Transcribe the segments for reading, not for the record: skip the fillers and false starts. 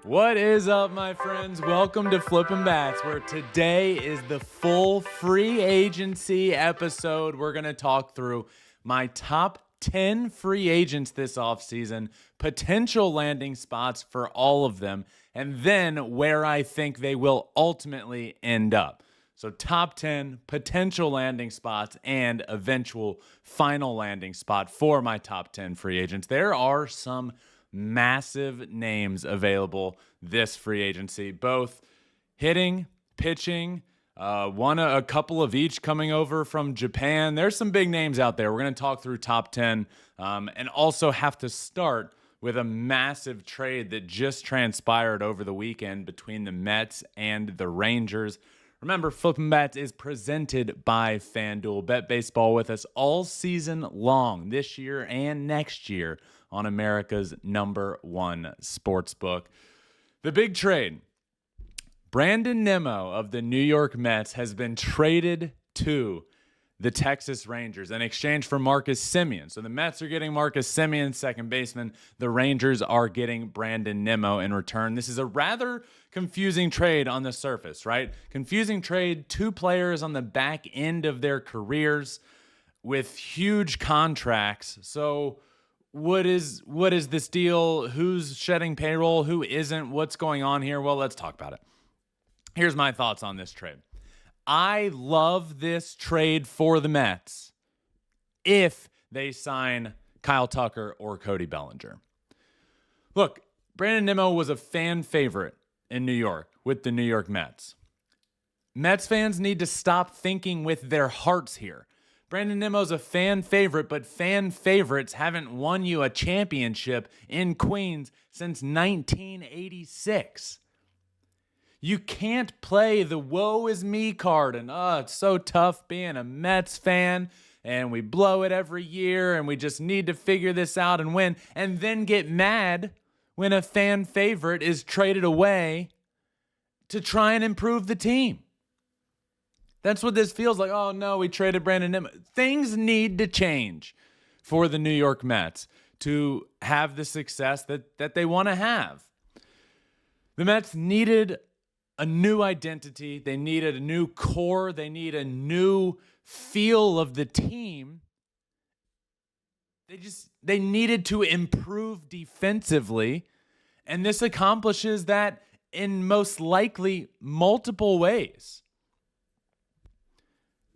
What is up, my friends? Welcome to Flippin Bats, where today is the full free agency episode. We're going to talk through my top 10 free agents this offseason, potential landing spots for all of them, and then where I think they will ultimately end up. So top 10 potential landing spots and eventual final landing spot for my top 10 free agents. There are some massive names available this free agency, both hitting, pitching, a couple of each coming over from Japan. There's some big names out there. We're going to talk through top 10 and also have to start with a massive trade that just transpired over the weekend between the Mets and the Rangers. Remember, Flippin' Bats is presented by FanDuel. Bet baseball with us all season long this year and next year on America's #1 sportsbook. The big trade. Brandon Nimmo of the New York Mets has been traded to the Texas Rangers in exchange for Marcus Semien. So the Mets are getting Marcus Semien, second baseman. The Rangers are getting Brandon Nimmo in return. This is a rather confusing trade on the surface, right? Confusing trade, two players on the back end of their careers with huge contracts. So what is this deal? Who's shedding payroll? Who isn't? What's going on here? Well, let's talk about it. Here's my thoughts on this trade. I love this trade for the Mets if they sign Kyle Tucker or Cody Bellinger. Look, Brandon Nimmo was a fan favorite in New York with the New York Mets. Mets fans need to stop thinking with their hearts here. Brandon Nimmo's a fan favorite, but fan favorites haven't won you a championship in Queens since 1986. You can't play the woe is me card and, it's so tough being a Mets fan and we blow it every year and we just need to figure this out and win, and then get mad when a fan favorite is traded away to try and improve the team. That's what this feels like. Oh, no, we traded Brandon Nimmo. Things need to change for the New York Mets to have the success that they want to have. The Mets needed a new identity. They needed a new core. They need a new feel of the team. They needed to improve defensively, and this accomplishes that in most likely multiple ways.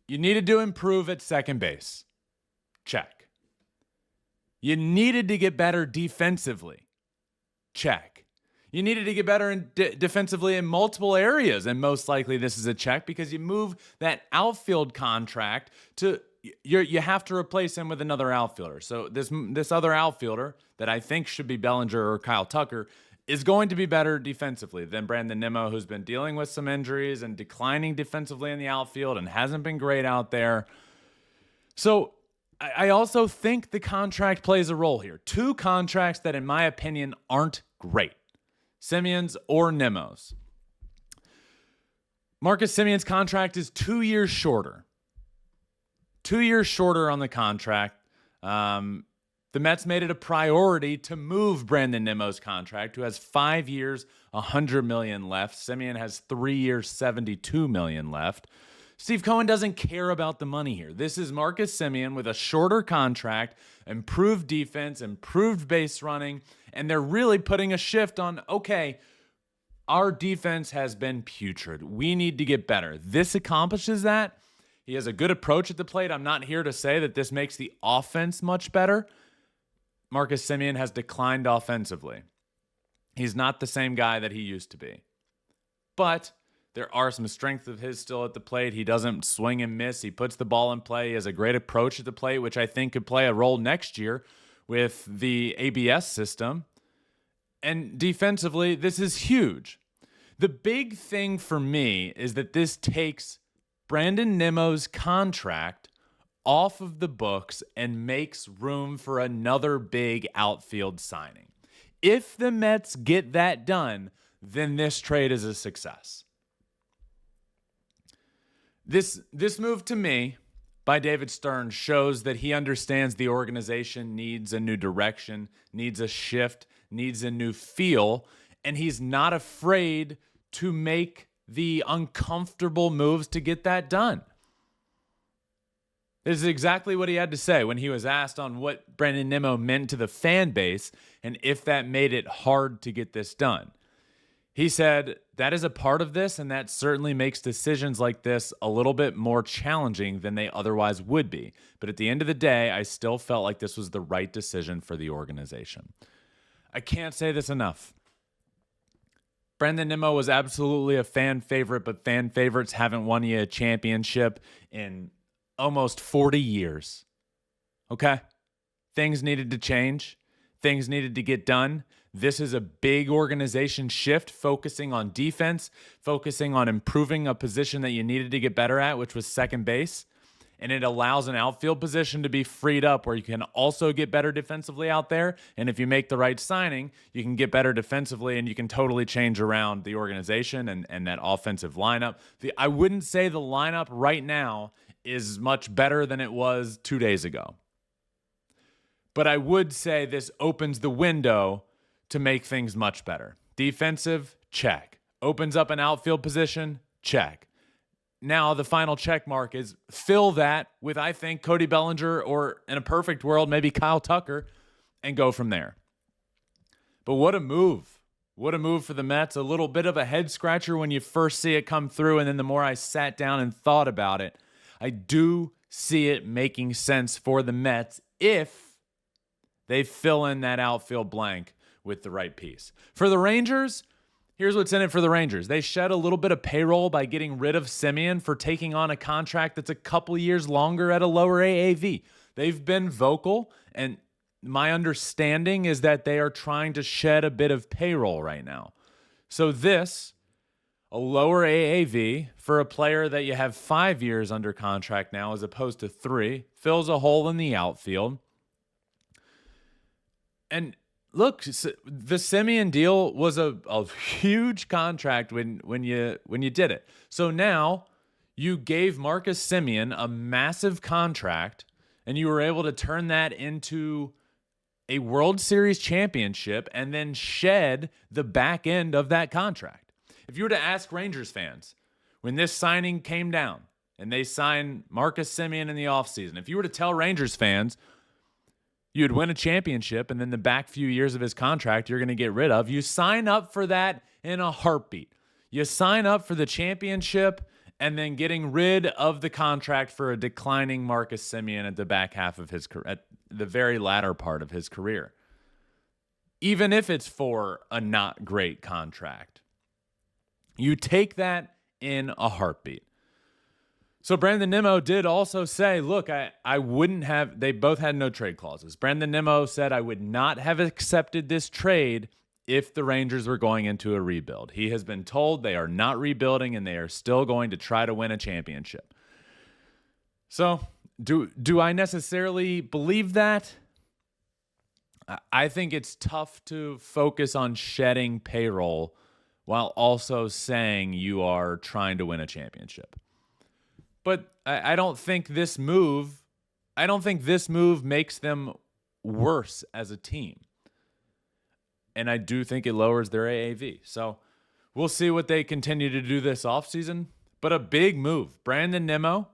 You needed to improve at second base. Check. You needed to get better defensively. Check. You needed to get better defensively in multiple areas, and most likely this is a check because you move that outfield contract to you have to replace him with another outfielder. So this other outfielder that I think should be Bellinger or Kyle Tucker is going to be better defensively than Brandon Nimmo, who's been dealing with some injuries and declining defensively in the outfield and hasn't been great out there. So I also think the contract plays a role here. Two contracts that, in my opinion, aren't great. Semien's or Nimmo's. Marcus Semien's contract is 2 years shorter. 2 years shorter on the contract. The Mets made it a priority to move Brandon Nimmo's contract, who has 5 years, $100 million left. Semien has 3 years, $72 million left. Steve Cohen doesn't care about the money here. This is Marcus Semien with a shorter contract, improved defense, improved base running, and they're really putting a shift on, okay, our defense has been putrid. We need to get better. This accomplishes that. He has a good approach at the plate. I'm not here to say that this makes the offense much better. Marcus Semien has declined offensively. He's not the same guy that he used to be. But there are some strengths of his still at the plate. He doesn't swing and miss. He puts the ball in play. He has a great approach at the plate, which I think could play a role next year with the ABS system. And defensively, this is huge. The big thing for me is that this takes Brandon Nimmo's contract off of the books and makes room for another big outfield signing. If the Mets get that done, then this trade is a success. This move to me by David Stern shows that he understands the organization needs a new direction, needs a shift, needs a new feel, and he's not afraid to make the uncomfortable moves to get that done. This is exactly what he had to say when he was asked on what Brandon Nimmo meant to the fan base and if that made it hard to get this done. He said, that is a part of this, and that certainly makes decisions like this a little bit more challenging than they otherwise would be. But at the end of the day, I still felt like this was the right decision for the organization. I can't say this enough. Brandon Nimmo was absolutely a fan favorite, but fan favorites haven't won you a championship in almost 40 years. Okay? Things needed to change. Things needed to get done. This is a big organization shift, focusing on defense, focusing on improving a position that you needed to get better at, which was second base. And it allows an outfield position to be freed up where you can also get better defensively out there. And if you make the right signing, you can get better defensively and you can totally change around the organization and that offensive lineup. I wouldn't say the lineup right now is much better than it was 2 days ago. But I would say this opens the window to make things much better. Defensive, check. Opens up an outfield position, check. Now the final check mark is fill that with, I think, Cody Bellinger, or in a perfect world, maybe Kyle Tucker, and go from there. But what a move. What a move for the Mets. A little bit of a head scratcher when you first see it come through, and then the more I sat down and thought about it, I do see it making sense for the Mets if they fill in that outfield blank with the right piece. For the Rangers, here's what's in it for the Rangers. They shed a little bit of payroll by getting rid of Semien for taking on a contract that's a couple years longer at a lower AAV. They've been vocal, and my understanding is that they are trying to shed a bit of payroll right now. So this, a lower AAV for a player that you have 5 years under contract now as opposed to 3, fills a hole in the outfield. And look, the Semien deal was a huge contract when you did it. So now you gave Marcus Semien a massive contract, and you were able to turn that into a World Series championship and then shed the back end of that contract. If you were to ask Rangers fans, when this signing came down and they signed Marcus Semien in the offseason, if you were to tell Rangers fans you'd win a championship and then the back few years of his contract you're going to get rid of, you sign up for that in a heartbeat. You sign up for the championship and then getting rid of the contract for a declining Marcus Semien at the back half of his career, at the very latter part of his career. Even if it's for a not great contract. You take that in a heartbeat. So Brandon Nimmo did also say, look, I wouldn't have, they both had no trade clauses. Brandon Nimmo said, I would not have accepted this trade if the Rangers were going into a rebuild. He has been told they are not rebuilding and they are still going to try to win a championship. So do I necessarily believe that? I think it's tough to focus on shedding payroll while also saying you are trying to win a championship. But I don't think this move makes them worse as a team. And I do think it lowers their AAV. So we'll see what they continue to do this offseason. But a big move. Brandon Nimmo,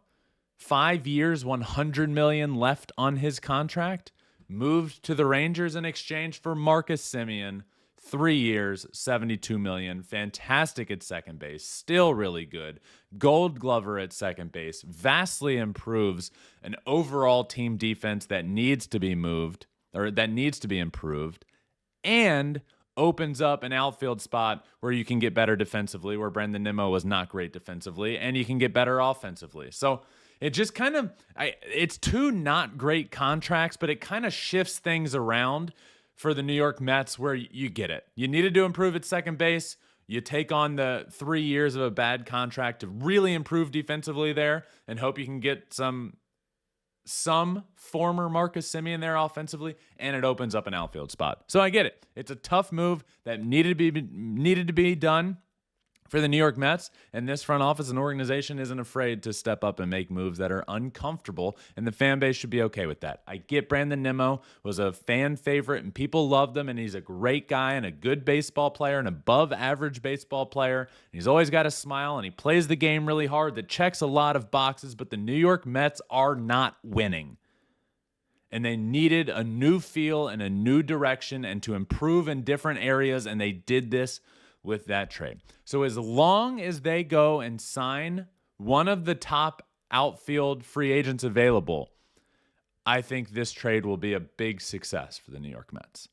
5 years, $100 million left on his contract, moved to the Rangers in exchange for Marcus Semien, 3 years, $72 million. Fantastic at second base. Still really good. Gold Glover at second base. Vastly improves an overall team defense that needs to be moved, or that needs to be improved, and opens up an outfield spot where you can get better defensively, where Brandon Nimmo was not great defensively, and you can get better offensively. So it just kind of, it's two not great contracts, but it kind of shifts things around for the New York Mets where you get it. You needed to improve at second base. You take on the 3 years of a bad contract to really improve defensively there and hope you can get some former Marcus Semien there offensively, and it opens up an outfield spot. So I get it. It's a tough move that needed to be done for the New York Mets, and this front office and organization isn't afraid to step up and make moves that are uncomfortable, and the fan base should be okay with that. I get Brandon Nimmo was a fan favorite, and people loved him, and he's a great guy and a good baseball player, an above-average baseball player. And he's always got a smile, and he plays the game really hard. That checks a lot of boxes, but the New York Mets are not winning. And they needed a new feel and a new direction and to improve in different areas, and they did this with that trade. So as long as they go and sign one of the top outfield free agents available, I think this trade will be a big success for the New York Mets.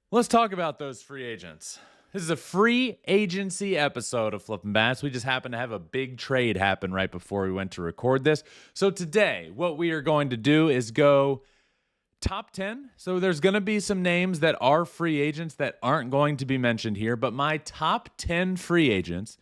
Let's talk about those free agents. This is a free agency episode of Flippin Bats. We just happened to have a big trade happen right before we went to record this. So today, what we are going to do is go top 10. So there's going to be some names that are free agents that aren't going to be mentioned here, but my top 10 free agents,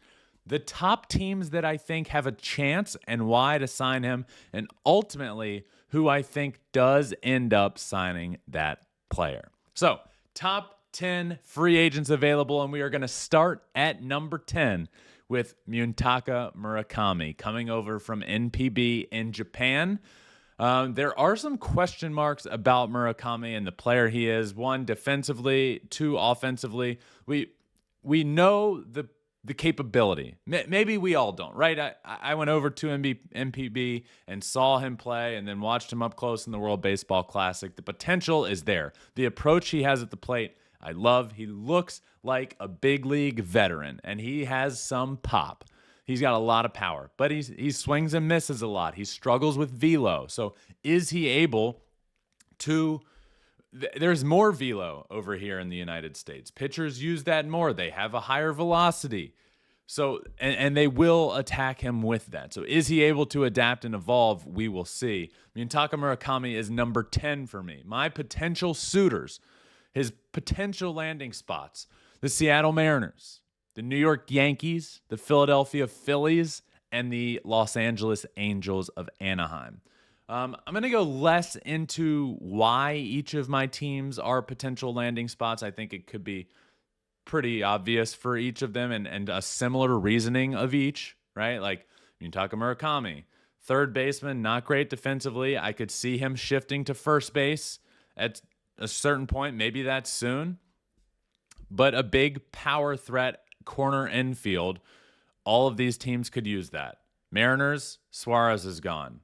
the top teams that I think have a chance and why to sign him, and ultimately who I think does end up signing that player. So top 10 free agents available, and we are going to start at number 10 with Muntaka Murakami coming over from NPB in Japan. There are some question marks about Murakami and the player he is. One, defensively. Two, offensively. We know the capability. Maybe we all don't, right? I went over to NPB and saw him play and then watched him up close in the World Baseball Classic. The potential is there. The approach he has at the plate, I love. He looks like a big league veteran, and he has some pop. He's got a lot of power, but he swings and misses a lot. He struggles with velo. So is he able to... There's more velo over here in the United States. Pitchers use that more. They have a higher velocity. So, and they will attack him with that. So is he able to adapt and evolve? We will see. Muntaka Murakami is number 10 for me. My potential suitors, his potential landing spots, the Seattle Mariners, the New York Yankees, the Philadelphia Phillies, and the Los Angeles Angels of Anaheim. I'm going to go less into why each of my teams are potential landing spots. I think it could be pretty obvious for each of them and a similar reasoning of each, right? Like Muntaka Murakami, third baseman, not great defensively. I could see him shifting to first base at a certain point. Maybe that's soon. But a big power threat, corner infield, all of these teams could use that. Mariners, Suarez is gone.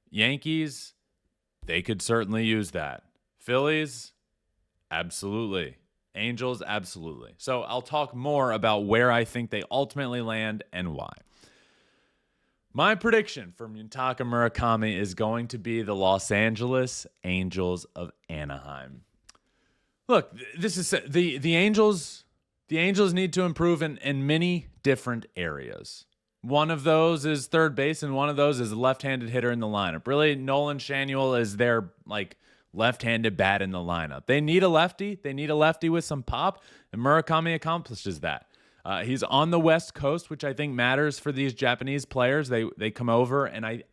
Yankees, they could certainly use that. Phillies, absolutely. Angels, absolutely. So I'll talk more about where I think they ultimately land and why. My prediction for Muntaka Murakami is going to be the Los Angeles Angels of Anaheim. Look, this is the Angels. The Angels need to improve in many different areas. One of those is third base, and one of those is a left-handed hitter in the lineup. Really, Nolan Shanuel is their left-handed bat in the lineup. They need a lefty. They need a lefty with some pop, and Murakami accomplishes that. He's on the West Coast, which I think matters for these Japanese players. They come over, and I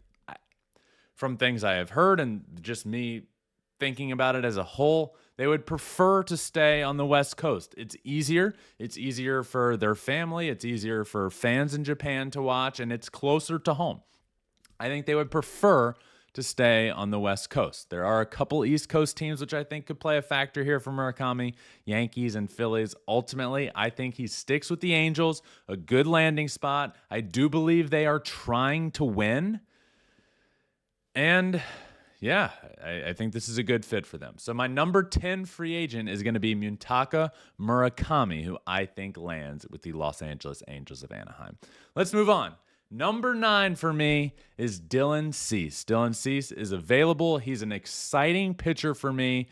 from things I have heard and just me thinking about it as a whole, they would prefer to stay on the West Coast. It's easier. It's easier for their family. It's easier for fans in Japan to watch, and it's closer to home. I think they would prefer to stay on the West Coast. There are a couple East Coast teams which I think could play a factor here for Murakami, Yankees and Phillies. Ultimately, I think he sticks with the Angels, a good landing spot. I do believe they are trying to win. And yeah, I think this is a good fit for them. So my number 10 free agent is going to be Muntaka Murakami, who I think lands with the Los Angeles Angels of Anaheim. Let's move on. Number 9 for me is Dylan Cease. Dylan Cease is available. He's an exciting pitcher for me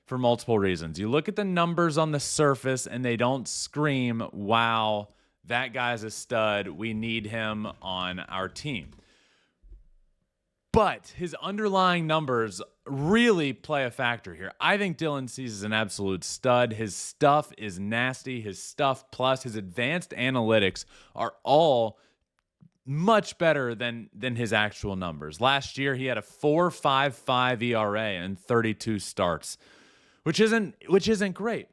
for multiple reasons. You look at the numbers on the surface and they don't scream, wow, that guy's a stud. We need him on our team. But his underlying numbers really play a factor here. I think Dylan Cease is an absolute stud. His stuff is nasty. His stuff plus his advanced analytics are all much better than his actual numbers. Last year, he had a 4.55 ERA and 32 starts, which isn't great.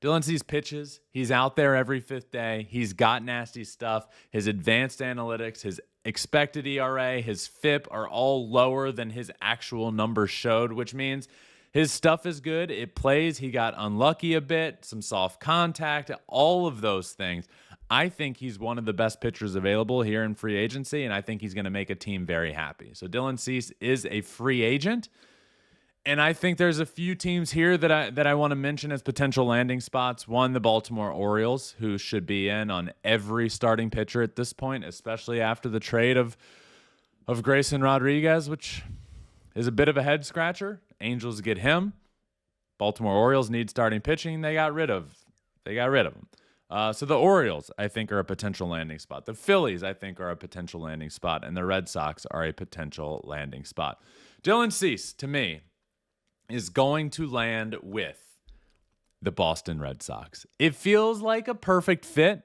Dylan Cease pitches. He's out there every fifth day. He's got nasty stuff. His advanced analytics, his expected ERA, his FIP are all lower than his actual numbers showed, which means his stuff is good. It plays. He got unlucky a bit, some soft contact, all of those things. I think he's one of the best pitchers available here in free agency, and I think he's going to make a team very happy. So Dylan Cease is a free agent, and I think there's a few teams here that I want to mention as potential landing spots. One, the Baltimore Orioles, who should be in on every starting pitcher at this point, especially after the trade of Grayson Rodriguez, which is a bit of a head scratcher. Angels get him. Baltimore Orioles need starting pitching. They got rid of him. So the Orioles, I think, are a potential landing spot. The Phillies, I think, are a potential landing spot. And the Red Sox are a potential landing spot. Dylan Cease, to me, is going to land with the Boston Red Sox. It feels like a perfect fit.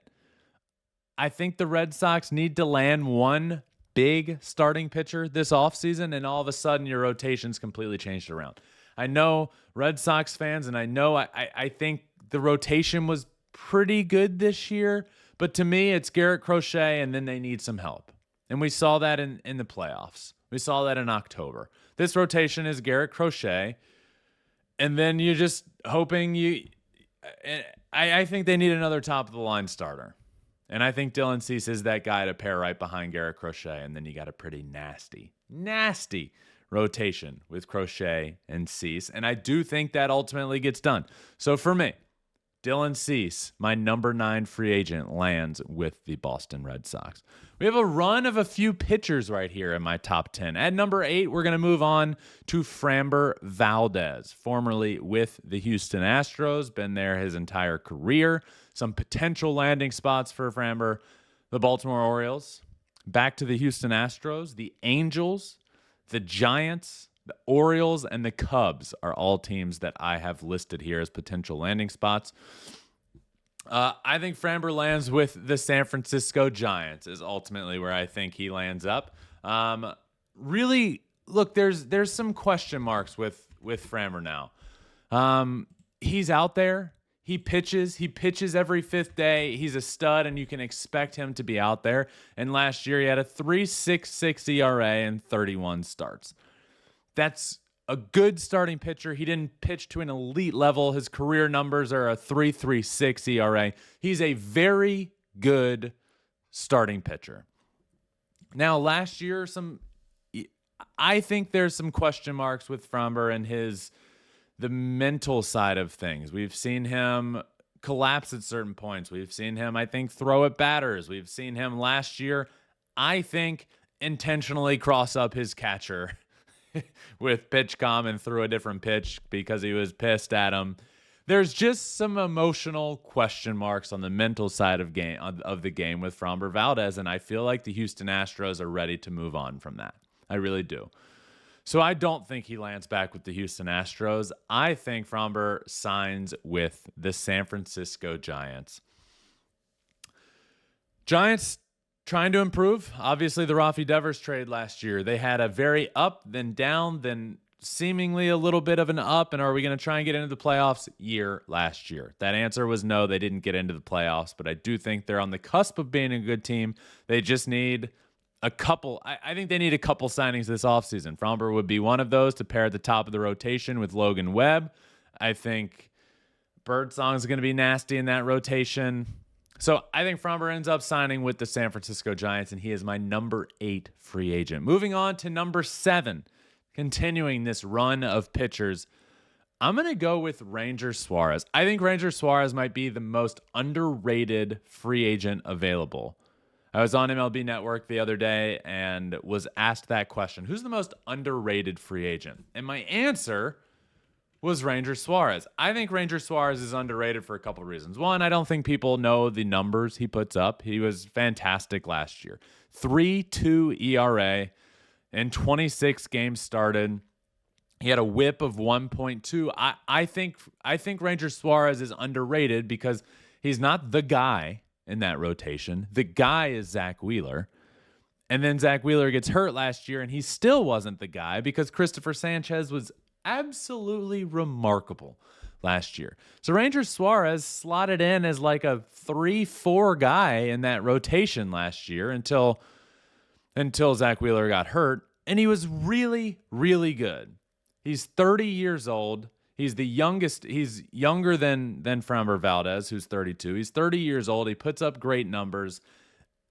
I think the Red Sox need to land one big starting pitcher this offseason, and all of a sudden your rotation's completely changed around. I know Red Sox fans, and I know I think the rotation was pretty good this year, but to me it's Garrett Crochet, and then they need some help. And we saw that in the playoffs. We saw that in October. This rotation is Garrett Crochet, and then you're just hoping I think they need another top-of-the-line starter. And I think Dylan Cease is that guy to pair right behind Garrett Crochet. And then you got a pretty nasty rotation with Crochet and Cease. And I do think that ultimately gets done. So for me, Dylan Cease, my number 9 free agent, lands with the Boston Red Sox. We have a run of a few pitchers right here in my top 10. At number 8, we're going to move on to Framber Valdez, formerly with the Houston Astros, been there his entire career. Some potential landing spots for Framber. The Baltimore Orioles, back to the Houston Astros, the Angels, the Giants, the Orioles, and the Cubs are all teams that I have listed here as potential landing spots. I think Framber lands with the San Francisco Giants is ultimately where I think he lands up. Really, look, there's some question marks with Framber now. He's out there. He pitches every fifth day. He's a stud, and you can expect him to be out there. And last year, he had a 3.66 ERA and 31 starts. That's a good starting pitcher. He didn't pitch to an elite level. His career numbers are a 3.36 ERA. He's a very good starting pitcher. Now, last year, I think there's some question marks with Framber and the mental side of things. We've seen him collapse at certain points. We've seen him, I think, throw at batters. We've seen him last year, I think, intentionally cross up his catcher with PitchCom and threw a different pitch because he was pissed at him. There's just some emotional question marks on the mental side of the game with Framber Valdez, and I feel like the Houston Astros are ready to move on from that. I really do. So I don't think he lands back with the Houston Astros. I think Framber signs with the San Francisco Giants. Giants trying to improve. Obviously, the Rafi Devers trade last year. They had a very up, then down, then seemingly a little bit of an up. And are we going to try and get into the playoffs last year? That answer was no, they didn't get into the playoffs. But I do think they're on the cusp of being a good team. They just need a couple. I think they need a couple signings this offseason. Framber would be one of those to pair at the top of the rotation with Logan Webb. I think Birdsong is going to be nasty in that rotation. So I think Framber ends up signing with the San Francisco Giants, and he is my number 8 free agent. Moving on to number 7, continuing this run of pitchers, I'm going to go with Ranger Suarez. I think Ranger Suarez might be the most underrated free agent available. I was on MLB Network the other day and was asked that question. Who's the most underrated free agent? And my answer was Ranger Suarez. I think Ranger Suarez is underrated for a couple of reasons. One, I don't think people know the numbers he puts up. He was fantastic last year. 3.2 ERA in 26 games started. He had a whip of 1.2. I think Ranger Suarez is underrated because he's not the guy in that rotation. The guy is Zach Wheeler. And then Zach Wheeler gets hurt last year, and he still wasn't the guy because Christopher Sanchez was absolutely remarkable last year. So Ranger Suarez slotted in as like a 3-4 guy in that rotation last year until Zach Wheeler got hurt, and he was really, really good. He's 30 years old. He's the youngest. He's younger than Framber Valdez, who's 32. He's 30 years old. He puts up great numbers.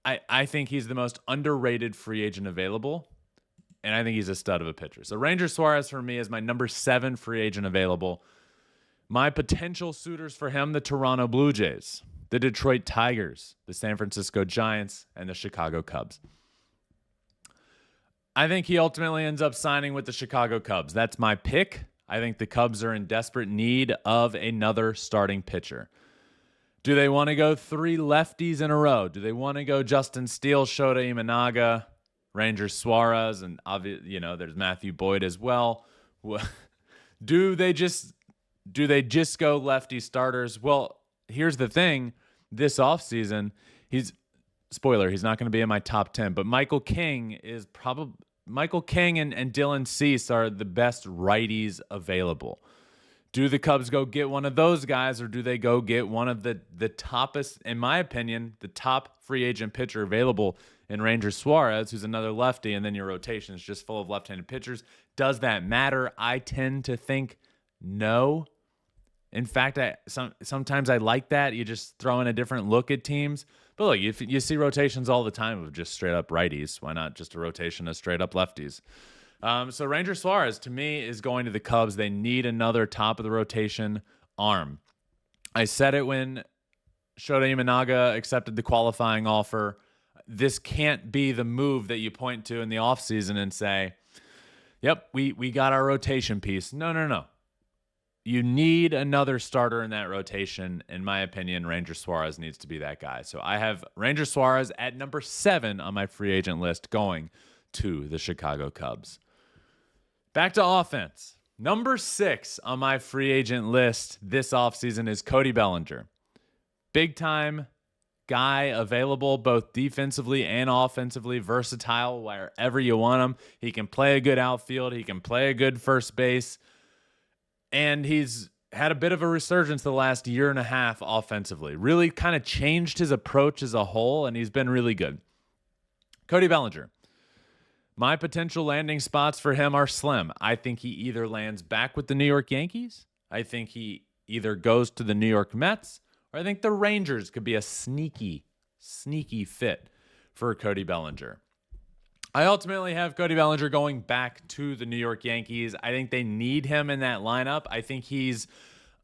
I think he's the most underrated free agent available, and I think he's a stud of a pitcher. So Ranger Suarez for me is my number 7 free agent available. My potential suitors for him, the Toronto Blue Jays, the Detroit Tigers, the San Francisco Giants, and the Chicago Cubs. I think he ultimately ends up signing with the Chicago Cubs. That's my pick. I think the Cubs are in desperate need of another starting pitcher. Do they want to go 3 lefties in a row? Do they want to go Justin Steele, Shota Imanaga, Ranger Suarez, and there's Matthew Boyd as well? Do they just go lefty starters? Well, here's the thing. This offseason, he's not going to be in my top 10, but Michael King and Dylan Cease are the best righties available. Do the Cubs go get one of those guys, or do they go get one of the toppest, in my opinion, the top free agent pitcher available in Ranger Suarez, who's another lefty, and then your rotation is just full of left-handed pitchers? Does that matter? I tend to think no. In fact, sometimes I like that. You just throw in a different look at teams. But look, you see rotations all the time of just straight-up righties. Why not just a rotation of straight-up lefties? So Ranger Suarez, to me, is going to the Cubs. They need another top-of-the-rotation arm. I said it when Shota Imanaga accepted the qualifying offer. This can't be the move that you point to in the offseason and say, yep, we got our rotation piece. No. You need another starter in that rotation. In my opinion, Ranger Suarez needs to be that guy. So I have Ranger Suarez at number 7 on my free agent list going to the Chicago Cubs. Back to offense. Number 6 on my free agent list this offseason is Cody Bellinger. Big time guy, available both defensively and offensively, versatile wherever you want him. He can play a good outfield. He can play a good first base. And he's had a bit of a resurgence the last year and a half offensively. Really kind of changed his approach as a whole, and he's been really good. Cody Bellinger. My potential landing spots for him are slim. I think he either lands back with the New York Yankees, I think he either goes to the New York Mets, or I think the Rangers could be a sneaky fit for Cody Bellinger. I ultimately have Cody Bellinger going back to the New York Yankees. I think they need him in that lineup. I think he's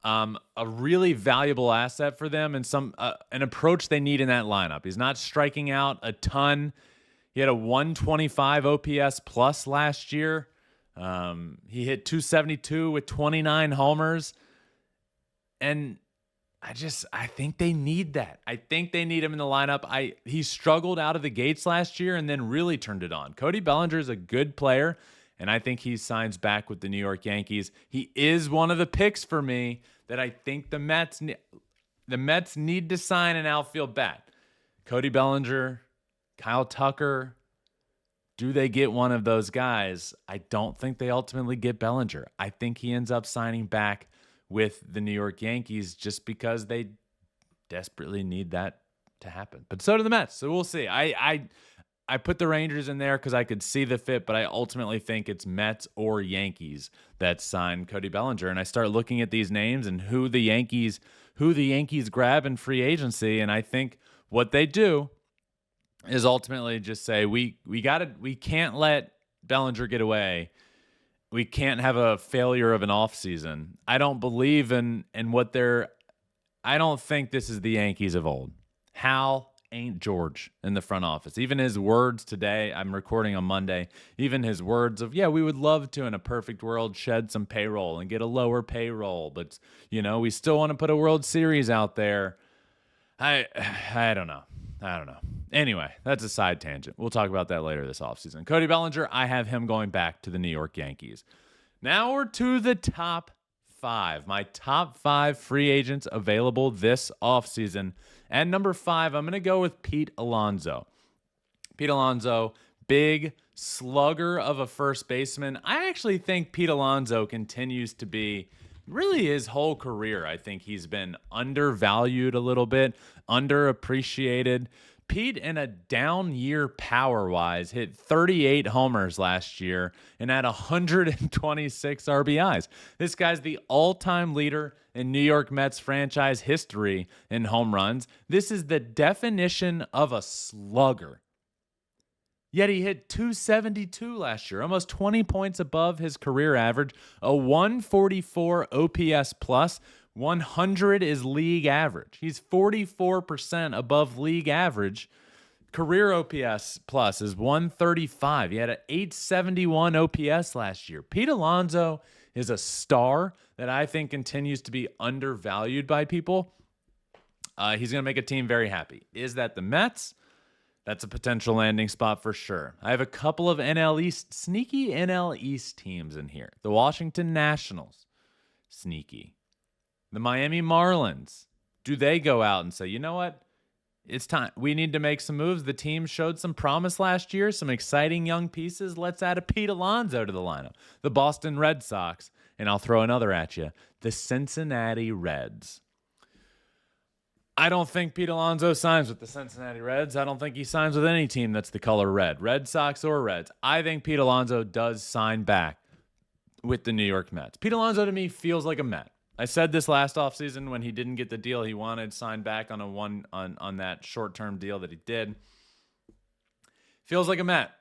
a really valuable asset for them and an approach they need in that lineup. He's not striking out a ton. He had a 125 OPS plus last year. He hit 272 with 29 homers. And I think they need that. I think they need him in the lineup. He struggled out of the gates last year and then really turned it on. Cody Bellinger is a good player, and I think he signs back with the New York Yankees. He is one of the picks for me that I think the Mets need to sign an outfield bat. Cody Bellinger, Kyle Tucker. Do they get one of those guys? I don't think they ultimately get Bellinger. I think he ends up signing back with the New York Yankees just because they desperately need that to happen. But so do the Mets. So we'll see. I put the Rangers in there because I could see the fit, but I ultimately think it's Mets or Yankees that sign Cody Bellinger. And I start looking at these names and who the Yankees grab in free agency, and I think what they do is ultimately just say we can't let Bellinger get away. We can't have a failure of an offseason. I don't believe in what I don't think this is the Yankees of old. Hal ain't George in the front office. Even his words today, I'm recording on Monday, even his words of, we would love to in a perfect world shed some payroll and get a lower payroll, but we still want to put a World Series out there. I don't know. Anyway, that's a side tangent. We'll talk about that later this offseason. Cody Bellinger, I have him going back to the New York Yankees. Now we're to the top 5. My top 5 free agents available this offseason. And number 5, I'm going to go with Pete Alonso. Pete Alonso, big slugger of a first baseman. I actually think Pete Alonso continues to be really his whole career, I think he's been undervalued a little bit, underappreciated. Pete, in a down year power-wise, hit 38 homers last year and had 126 RBIs. This guy's the all-time leader in New York Mets franchise history in home runs. This is the definition of a slugger. Yet he hit 272 last year, almost 20 points above his career average, a 144 OPS plus. 100 is league average. He's 44% above league average. Career OPS plus is 135. He had an 871 OPS last year. Pete Alonso is a star that I think continues to be undervalued by people. He's going to make a team very happy. Is that the Mets? That's a potential landing spot for sure. I have a couple of sneaky NL East teams in here. The Washington Nationals, sneaky. The Miami Marlins, do they go out and say, you know what? It's time. We need to make some moves. The team showed some promise last year, some exciting young pieces. Let's add a Pete Alonso to the lineup. The Boston Red Sox, and I'll throw another at you, the Cincinnati Reds. I don't think Pete Alonso signs with the Cincinnati Reds. I don't think he signs with any team that's the color red, Red Sox or Reds. I think Pete Alonso does sign back with the New York Mets. Pete Alonso to me feels like a Met. I said this last offseason when he didn't get the deal he wanted, signed back on on that short-term deal that he did. Feels like a Met.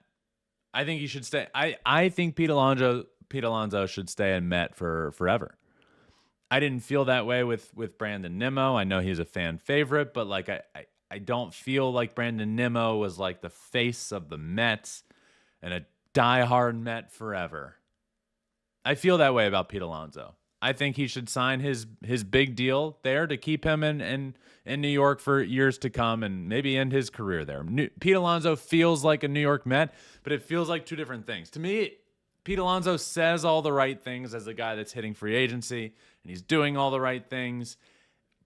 I think he should stay. I think Pete Alonso should stay in Met for forever. I didn't feel that way with Brandon Nimmo. I know he's a fan favorite, but like I don't feel like Brandon Nimmo was like the face of the Mets and a diehard Met forever. I feel that way about Pete Alonso. I think he should sign his big deal there to keep him in New York for years to come and maybe end his career there. Pete Alonso feels like a New York Met, but it feels like two different things. To me, Pete Alonso says all the right things as a guy that's hitting free agency, and he's doing all the right things.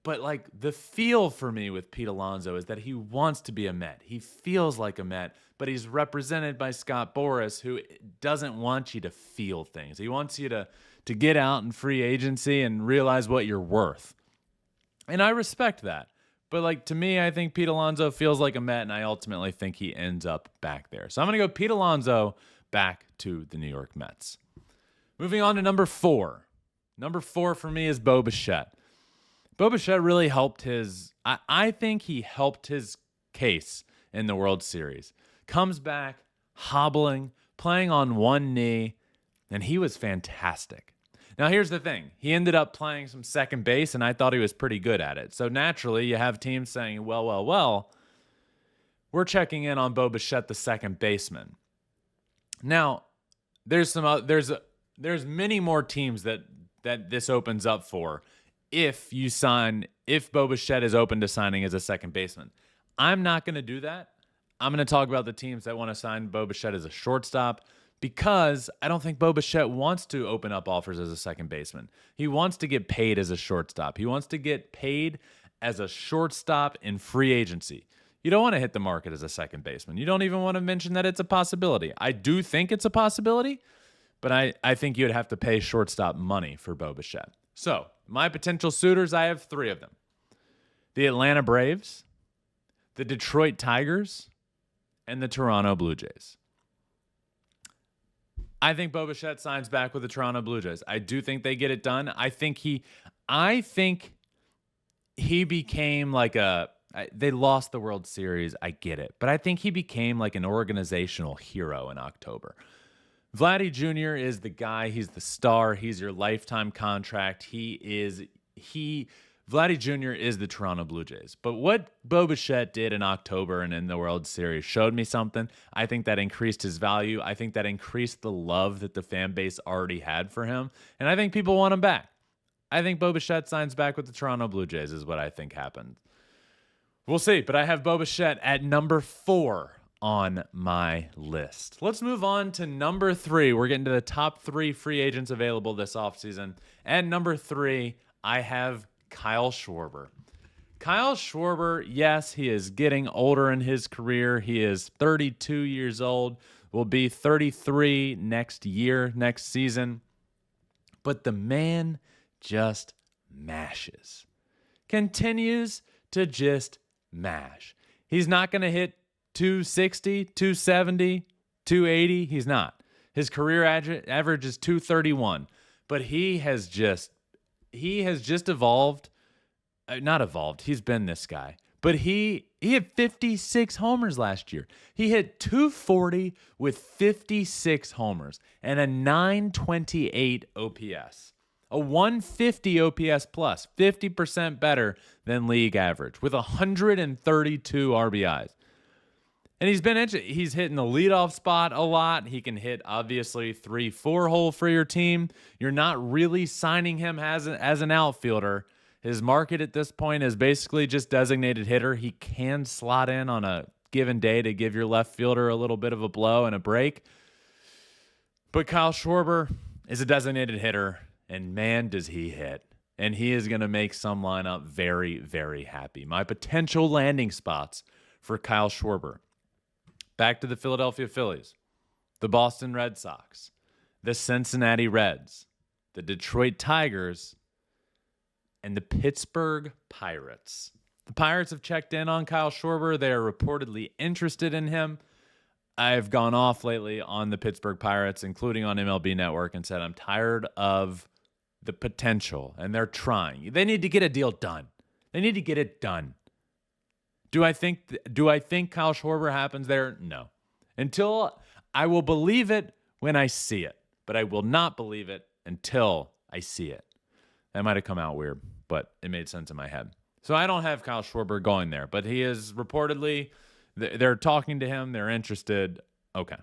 But like the feel for me with Pete Alonso is that he wants to be a Met. He feels like a Met, but he's represented by Scott Boras, who doesn't want you to feel things. He wants you to get out in free agency and realize what you're worth. And I respect that. But like to me, I think Pete Alonso feels like a Met, and I ultimately think he ends up back there. So I'm going to go Pete Alonso back to the New York Mets. Moving on to number 4. Number 4 for me is Bo Bichette. Bo Bichette really helped I think he helped his case in the World Series. Comes back, hobbling, playing on one knee, and he was fantastic. Now, here's the thing. He ended up playing some second base, and I thought he was pretty good at it. So naturally, you have teams saying, well, we're checking in on Bo Bichette, the second baseman. Now, there's many more teams that this opens up for if Bo Bichette is open to signing as a second baseman. I'm not going to do that. I'm going to talk about the teams that want to sign Bo Bichette as a shortstop because I don't think Bo Bichette wants to open up offers as a second baseman. He wants to get paid as a shortstop. He wants to get paid as a shortstop in free agency. You don't want to hit the market as a second baseman. You don't even want to mention that it's a possibility. I do think it's a possibility, but I think you'd have to pay shortstop money for Bo Bichette. So, my potential suitors, I have 3 of them. The Atlanta Braves, the Detroit Tigers, and the Toronto Blue Jays. I think Bo Bichette signs back with the Toronto Blue Jays. I do think they get it done. I think he became like they lost the World Series. I get it. But I think he became like an organizational hero in October. Vladdy Jr. is the guy. He's the star. He's your lifetime contract. Vladdy Jr. is the Toronto Blue Jays. But what Bo Bichette did in October and in the World Series showed me something. I think that increased his value. I think that increased the love that the fan base already had for him. And I think people want him back. I think Bo Bichette signs back with the Toronto Blue Jays is what I think happened. We'll see. But I have Bo Bichette at number 4 on my list. Let's move on to number 3. We're getting to the top 3 free agents available this offseason. At number 3, I have Kyle Schwarber. Kyle Schwarber, yes, he is getting older in his career. He is 32 years old, will be 33 next season. But the man just mashes. Continues to just mash. He's not going to hit 260, 270, 280. He's not. His career average is 231. But he has just evolved. Not evolved. He's been this guy. But he hit 56 homers last year. He hit 240 with 56 homers and a 928 OPS. A 150 OPS plus, 50% better than league average with 132 RBIs. And he's hitting the leadoff spot a lot. He can hit, obviously, 3-4 hole for your team. You're not really signing him as an outfielder. His market at this point is basically just designated hitter. He can slot in on a given day to give your left fielder a little bit of a blow and a break. But Kyle Schwarber is a designated hitter, and man, does he hit. And he is going to make some lineup very, very happy. My potential landing spots for Kyle Schwarber. Back to the Philadelphia Phillies, the Boston Red Sox, the Cincinnati Reds, the Detroit Tigers, and the Pittsburgh Pirates. The Pirates have checked in on Kyle Schwarber. They are reportedly interested in him. I've gone off lately on the Pittsburgh Pirates, including on MLB Network, and said I'm tired of the potential, and they're trying. They need to get a deal done. They need to get it done. Do I think Kyle Schwarber happens there? No. Until I will believe it when I see it, but I will not believe it until I see it. That might have come out weird, but it made sense in my head. So I don't have Kyle Schwarber going there, but he is reportedly, they're talking to him. They're interested. Okay.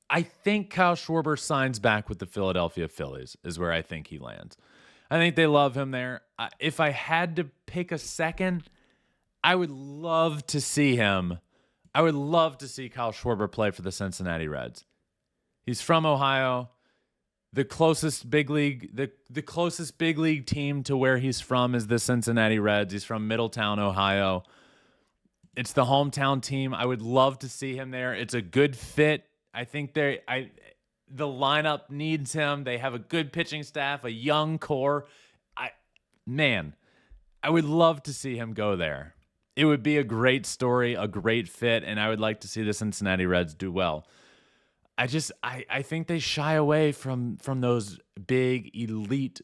I think Kyle Schwarber signs back with the Philadelphia Phillies is where I think he lands. I think they love him there. If I had to pick a second, I would love to see him. I would love to see Kyle Schwarber play for the Cincinnati Reds. He's from Ohio. The closest big league team to where he's from is the Cincinnati Reds. He's from Middletown, Ohio. It's the hometown team. I would love to see him there. It's a good fit. I think the lineup needs him. They have a good pitching staff, a young core. I would love to see him go there. It would be a great story, a great fit, and I would like to see the Cincinnati Reds do well. I think they shy away from those big elite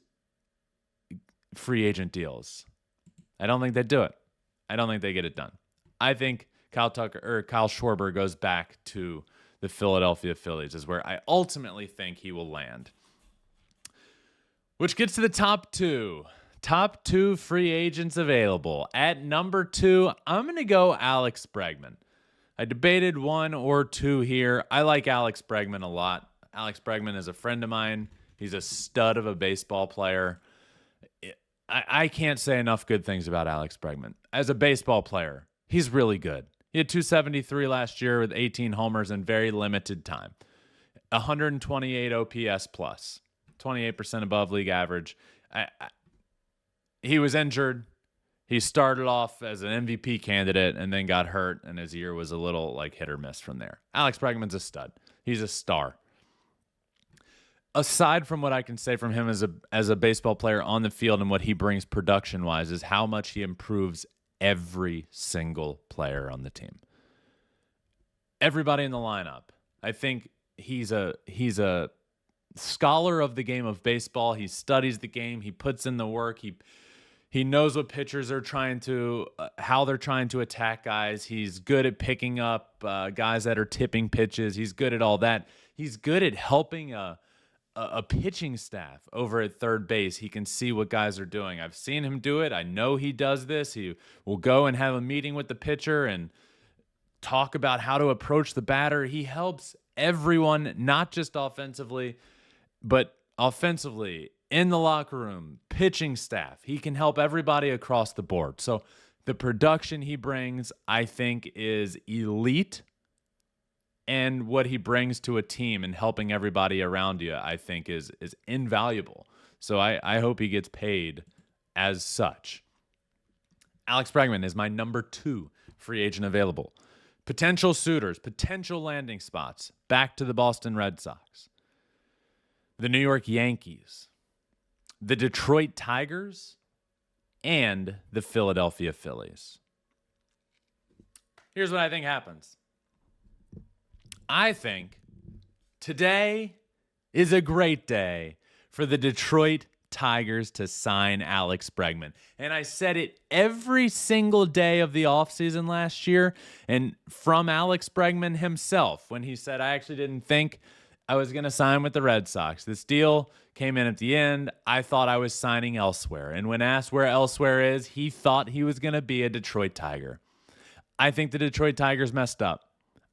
free agent deals. I don't think they do it. I don't think they get it done. I think Kyle Schwarber goes back to the Philadelphia Phillies is where I ultimately think he will land. Which gets to the top two. Top two free agents available. At number 2, I'm going to go Alex Bregman. I debated 1 or 2 here. I like Alex Bregman a lot. Alex Bregman is a friend of mine. He's a stud of a baseball player. I can't say enough good things about Alex Bregman. As a baseball player, he's really good. He had 273 last year with 18 homers in very limited time. 128 OPS plus. 28% above league average. He was injured. He started off as an MVP candidate and then got hurt, and his year was a little like hit or miss from there. Alex Bregman's a stud. He's a star. Aside from what I can say from him as a baseball player on the field and what he brings production-wise is how much he improves every single player on the team. Everybody in the lineup. I think he's a scholar of the game of baseball. He studies the game. He puts in the work. He knows what pitchers are trying to, how they're trying to attack guys. He's good at picking up guys that are tipping pitches. He's good at all that. He's good at helping a pitching staff over at third base. He can see what guys are doing. I've seen him do it. I know he does this. He will go and have a meeting with the pitcher and talk about how to approach the batter. He helps everyone, not just offensively, but offensively, in the locker room, pitching staff. He can help everybody across the board. So the production he brings, I think, is elite. And what he brings to a team and helping everybody around you, I think, is invaluable. So I hope he gets paid as such. Alex Bregman is my number 2 free agent available. Potential suitors, potential landing spots, back to the Boston Red Sox. The New York Yankees. the Detroit Tigers and the Philadelphia Phillies. Here's what I think happens. I think today is a great day for the Detroit Tigers to sign Alex Bregman. And I said it every single day of the offseason last year, and from Alex Bregman himself when he said, I actually didn't think I was going to sign with the Red Sox. This deal came in at the end. I thought I was signing elsewhere. And when asked where elsewhere is, he thought he was going to be a Detroit Tiger. I think the Detroit Tigers messed up.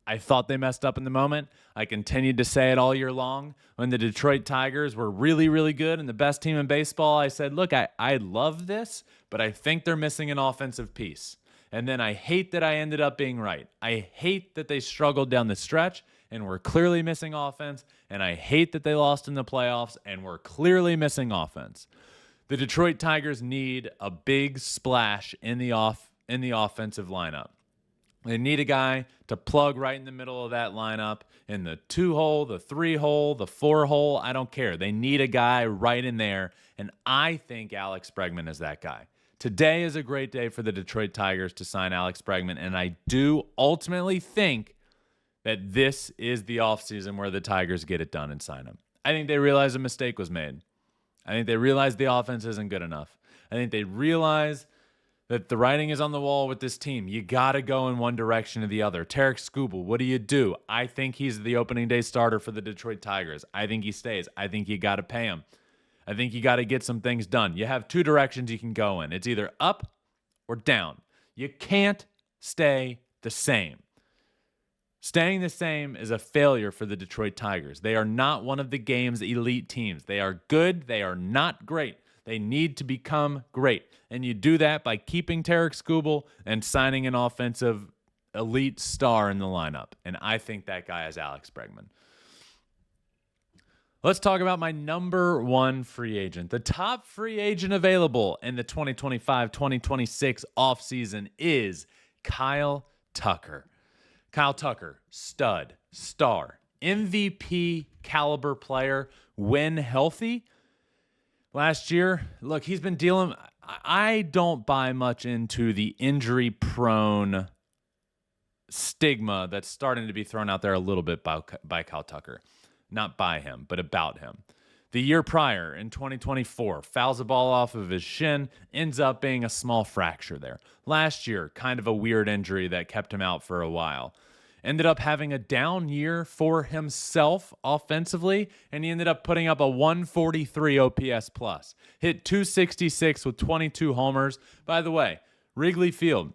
I thought they messed up in the moment. I continued to say it all year long. When the Detroit Tigers were really, really good and the best team in baseball, I said, look, I love this, but I think they're missing an offensive piece. And then I hate that I ended up being right. I hate that they struggled down the stretch and were clearly missing offense. And I hate that they lost in the playoffs and were clearly missing offense. The Detroit Tigers need a big splash in the offensive lineup. They need a guy to plug right in the middle of that lineup, in the 2-hole, the 3-hole, the 4-hole. I don't care. They need a guy right in there, and I think Alex Bregman is that guy. Today is a great day for the Detroit Tigers to sign Alex Bregman, and I do ultimately think that this is the offseason where the Tigers get it done and sign him. I think they realize a mistake was made. I think they realize the offense isn't good enough. I think they realize that the writing is on the wall with this team. You got to go in one direction or the other. Tarek Skubal, what do? I think he's the opening day starter for the Detroit Tigers. I think he stays. I think you got to pay him. I think you got to get some things done. You have two directions you can go in. It's either up or down. You can't stay the same. Staying the same is a failure for the Detroit Tigers. They are not one of the game's elite teams. They are good. They are not great. They need to become great. And you do that by keeping Tarek Skubal and signing an offensive elite star in the lineup. And I think that guy is Alex Bregman. Let's talk about my number one free agent. The top free agent available in the 2025-2026 offseason is Kyle Tucker. Kyle Tucker, stud, star, MVP caliber player when healthy. Last year, look, he's been dealing. I don't buy much into the injury-prone stigma that's starting to be thrown out there a little bit by Kyle Tucker. Not by him, but about him. The year prior, in 2024, fouls a ball off of his shin, ends up being a small fracture there. Last year, kind of a weird injury that kept him out for a while. Ended up having a down year for himself offensively, and he ended up putting up a 143 OPS plus. Hit 266 with 22 homers. By the way, Wrigley Field,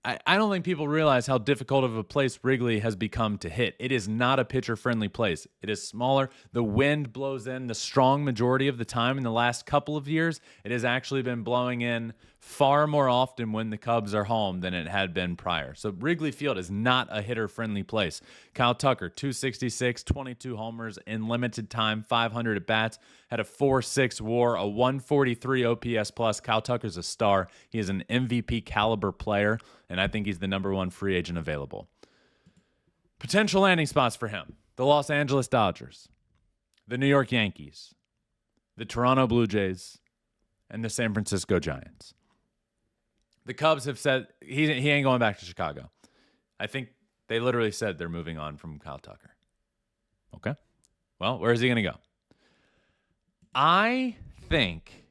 I don't think people realize how difficult of a place Wrigley has become to hit. It is not a pitcher-friendly place. It is smaller. The wind blows in the strong majority of the time in the last couple of years. It has actually been blowing in far more often when the Cubs are home than it had been prior. So Wrigley Field is not a hitter-friendly place. Kyle Tucker, 266, 22 homers in limited time, 500 at-bats, had a 4.6 WAR, a 143 OPS plus. Kyle Tucker's a star. He is an MVP caliber player, and I think he's the number one free agent available. Potential landing spots for him: the Los Angeles Dodgers, the New York Yankees, the Toronto Blue Jays, and the San Francisco Giants. The Cubs have said he ain't going back to Chicago. I think they literally said they're moving on from Kyle Tucker. Okay. Well, where is he going to go? I think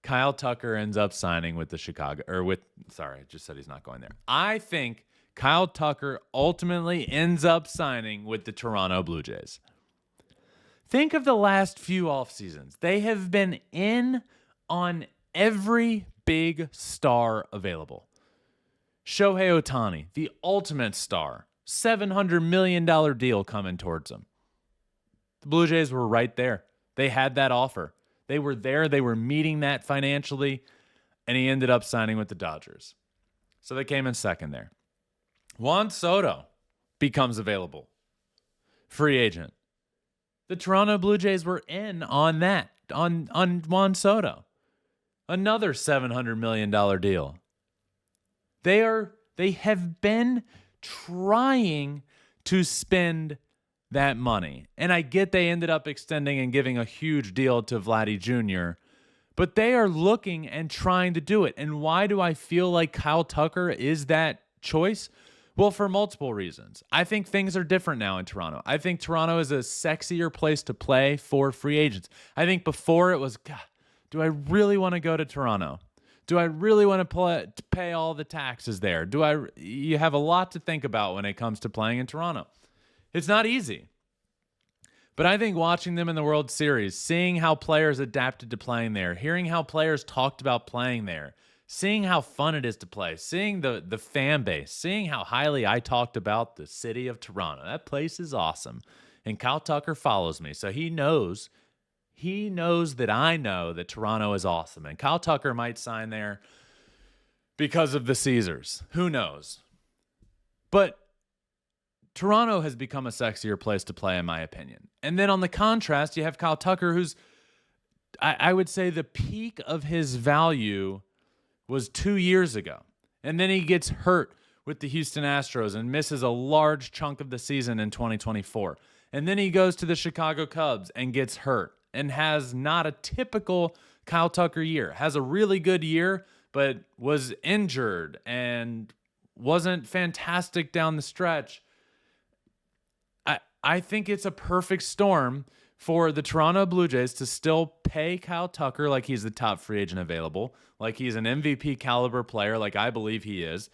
Kyle Tucker ends up signing with I just said he's not going there. I think Kyle Tucker ultimately ends up signing with the Toronto Blue Jays. Think of the last few off seasons. They have been in on every big star available. Shohei Ohtani, the ultimate star, $700 million deal coming towards him. The Blue Jays were right there. They had that offer. They were there. They were meeting that financially, and he ended up signing with the Dodgers. So they came in second there. Juan Soto becomes available. Free agent. The Toronto Blue Jays were in on that, on Juan Soto. Another $700 million deal. They have been trying to spend that money. And I get they ended up extending and giving a huge deal to Vladdy Jr., but they are looking and trying to do it. And why do I feel like Kyle Tucker is that choice? Well, for multiple reasons. I think things are different now in Toronto. I think Toronto is a sexier place to play for free agents. I think before it was, God, do I really want to go to Toronto? Do I really want to pay all the taxes there? You have a lot to think about when it comes to playing in Toronto. It's not easy. But I think watching them in the World Series, seeing how players adapted to playing there, hearing how players talked about playing there, seeing how fun it is to play, seeing the fan base, seeing how highly I talked about the city of Toronto. That place is awesome. And Kyle Tucker follows me, so he knows that I know that Toronto is awesome. And Kyle Tucker might sign there because of the Caesars. Who knows? But Toronto has become a sexier place to play, in my opinion. And then on the contrast, you have Kyle Tucker, who's, I would say the peak of his value was 2 years ago. And then he gets hurt with the Houston Astros and misses a large chunk of the season in 2024. And then he goes to the Chicago Cubs and gets hurt and has not a typical Kyle Tucker year. Has a really good year, but was injured and wasn't fantastic down the stretch. I think it's a perfect storm for the Toronto Blue Jays to still pay Kyle Tucker like he's the top free agent available, like he's an MVP caliber player, like I believe he is,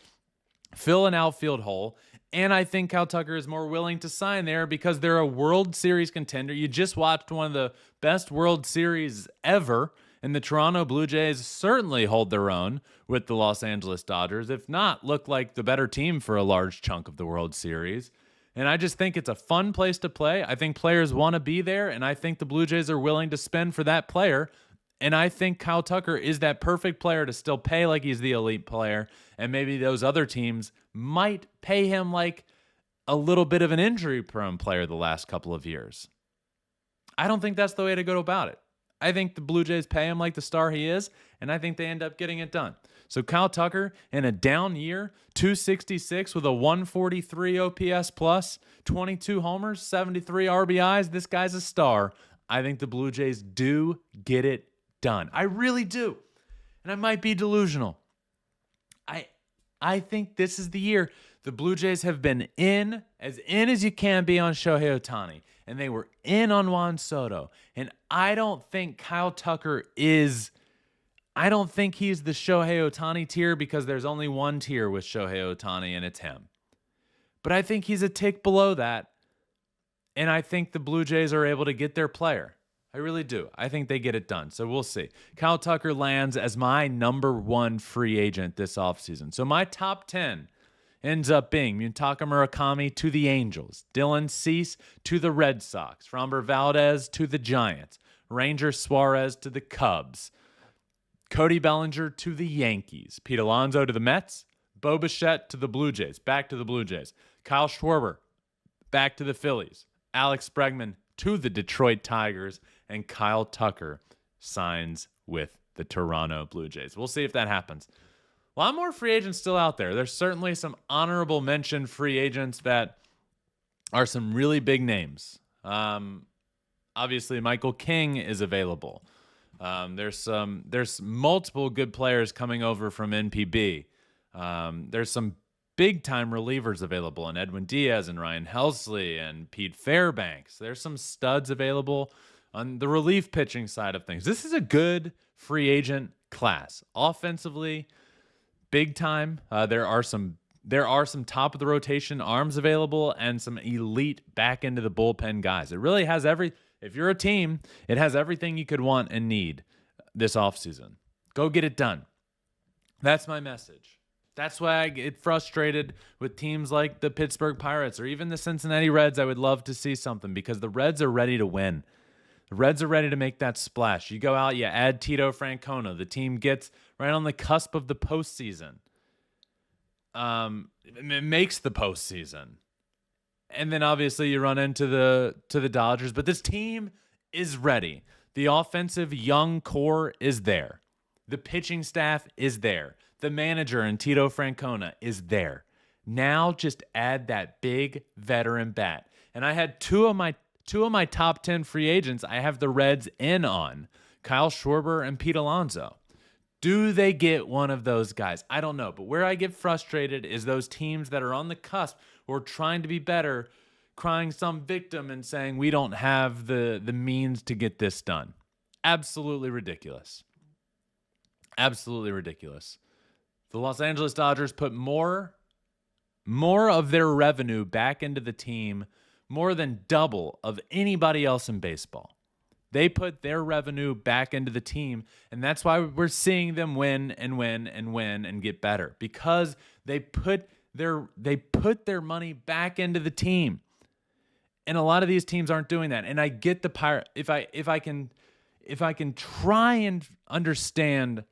fill an outfield hole, and I think Kyle Tucker is more willing to sign there because they're a World Series contender. You just watched one of the best World Series ever, and the Toronto Blue Jays certainly hold their own with the Los Angeles Dodgers, if not look like the better team for a large chunk of the World Series. And I just think it's a fun place to play. I think players want to be there, and I think the Blue Jays are willing to spend for that player. And I think Kyle Tucker is that perfect player to still pay like he's the elite player. And maybe those other teams might pay him like a little bit of an injury-prone player the last couple of years. I don't think that's the way to go about it. I think the Blue Jays pay him like the star he is, and I think they end up getting it done. So Kyle Tucker, in a down year, 266 with a 143 OPS plus, 22 homers, 73 RBIs. This guy's a star. I think the Blue Jays do get it done. I really do. And I might be delusional. I think this is the year. The Blue Jays have been in as you can be on Shohei Ohtani. And they were in on Juan Soto. And I don't think Kyle Tucker is... I don't think he's the Shohei Ohtani tier because there's only one tier with Shohei Ohtani, and it's him. But I think he's a tick below that, and I think the Blue Jays are able to get their player. I really do. I think they get it done, so we'll see. Kyle Tucker lands as my number one free agent this offseason. So my top 10 ends up being Mutaka Murakami to the Angels, Dylan Cease to the Red Sox, Framber Valdez to the Giants, Ranger Suarez to the Cubs, Cody Bellinger to the Yankees, Pete Alonso to the Mets, Bo Bichette to the Blue Jays, back to the Blue Jays, Kyle Schwarber back to the Phillies, Alex Bregman to the Detroit Tigers, and Kyle Tucker signs with the Toronto Blue Jays. We'll see if that happens. A lot more free agents still out there. There's certainly some honorable mention free agents that are some really big names. Obviously, Michael King is available. There's multiple good players coming over from NPB. There's some big time relievers available in Edwin Diaz and Ryan Helsley and Pete Fairbanks. There's some studs available on the relief pitching side of things. This is a good free agent class. Offensively, big time. There are some top of the rotation arms available and some elite back into the bullpen guys. It really has if you're a team, it has everything you could want and need this offseason. Go get it done. That's my message. That's why I get frustrated with teams like the Pittsburgh Pirates or even the Cincinnati Reds. I would love to see something because the Reds are ready to win. The Reds are ready to make that splash. You go out, you add Tito Francona. The team gets right on the cusp of the postseason. It makes the postseason. And then obviously you run into the Dodgers, but this team is ready. The offensive young core is there. The pitching staff is there. The manager and Tito Francona is there. Now just add that big veteran bat. And I had two of my top 10 free agents I have the Reds in on, Kyle Schwarber and Pete Alonso. Do they get one of those guys? I don't know. But where I get frustrated is those teams that are on the cusp or trying to be better, crying some victim and saying we don't have the means to get this done. Absolutely ridiculous. Absolutely ridiculous. The Los Angeles Dodgers put more of their revenue back into the team, more than double of anybody else in baseball. They put their revenue back into the team, and that's why we're seeing them win and get better, because they put their money back into the team. And a lot of these teams aren't doing that. And I get the Pirates. If I can try and understand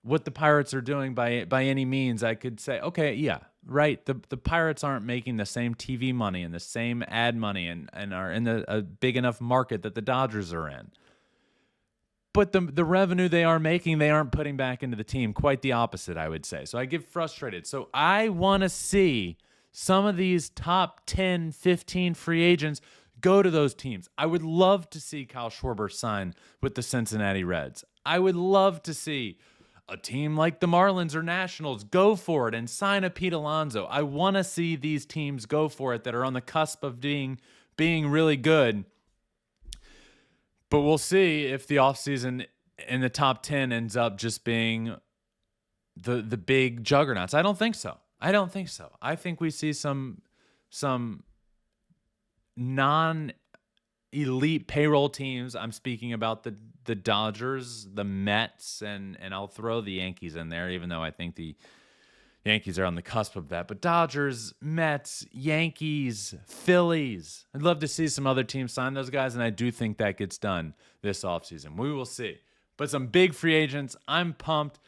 what the Pirates are doing by any means, I could say, okay, yeah, right. The Pirates aren't making the same TV money and the same ad money and are in a big enough market that the Dodgers are in. But the revenue they are making, they aren't putting back into the team. Quite the opposite, I would say. So I get frustrated. So I want to see some of these top 10, 15 free agents go to those teams. I would love to see Kyle Schwarber sign with the Cincinnati Reds. I would love to see a team like the Marlins or Nationals go for it and sign a Pete Alonso. I want to see these teams go for it that are on the cusp of being really good. But we'll see if the offseason in the top 10 ends up just being the big juggernauts. I don't think so. I think we see some non-elite payroll teams. I'm speaking about the Dodgers, the Mets, and I'll throw the Yankees in there, even though I think the Yankees are on the cusp of that. But Dodgers, Mets, Yankees, Phillies. I'd love to see some other teams sign those guys, and I do think that gets done this offseason. We will see. But some big free agents. I'm pumped.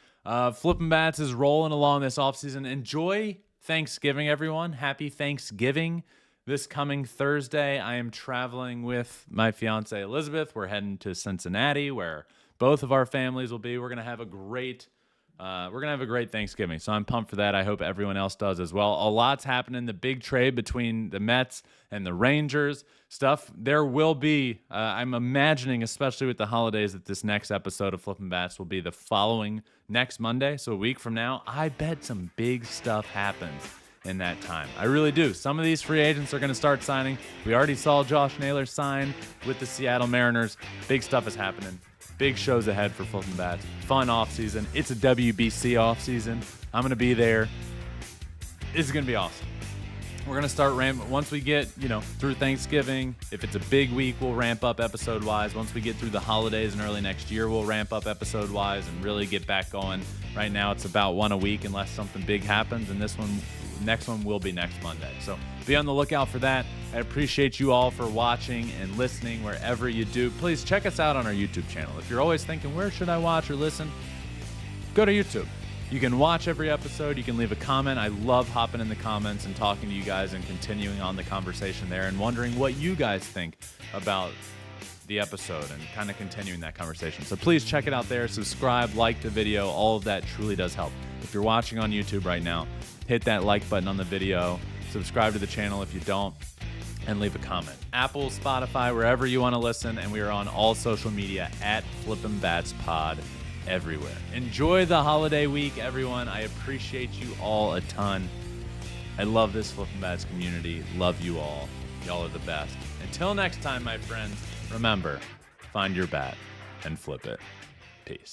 Flippin Bats is rolling along this offseason. Enjoy Thanksgiving, everyone. Happy Thanksgiving. This coming Thursday, I am traveling with my fiance Elizabeth. We're heading to Cincinnati, where both of our families will be. We're gonna have a great Thanksgiving. So I'm pumped for that. I hope everyone else does as well. A lot's happening. The big trade between the Mets and the Rangers stuff. There will be. I'm imagining, especially with the holidays, that this next episode of Flippin' Bats will be the following next Monday. So a week from now, I bet some big stuff happens in that time. I really do. Some of these free agents are going to start signing. We already saw Josh Naylor sign with the Seattle Mariners. Big stuff is happening. Big shows ahead for Flippin' Bats. Fun offseason. It's a WBC offseason. I'm going to be there. This is going to be awesome. We're going to start once we get, through Thanksgiving. If it's a big week, we'll ramp up episode-wise. Once we get through the holidays and early next year, we'll ramp up episode-wise and really get back going. Right now, it's about one a week unless something big happens, and next one will be next Monday. So be on the lookout for that. I appreciate you all for watching and listening wherever you do. Please check us out on our YouTube channel. If you're always thinking, where should I watch or listen? Go to YouTube. You can watch every episode. You can leave a comment. I love hopping in the comments and talking to you guys and continuing on the conversation there and wondering what you guys think about the episode and kind of continuing that conversation. So please check it out there. Subscribe, like the video. All of that truly does help. If you're watching on YouTube right now, hit that like button on the video. Subscribe to the channel if you don't, and leave a comment. Apple, Spotify, wherever you want to listen, and we are on all social media at Flippin Bats Pod everywhere. Enjoy the holiday week, everyone. I appreciate you all a ton. I love this Flippin Bats community. Love you all. Y'all are the best. Until next time, my friends, remember, find your bat and flip it. Peace.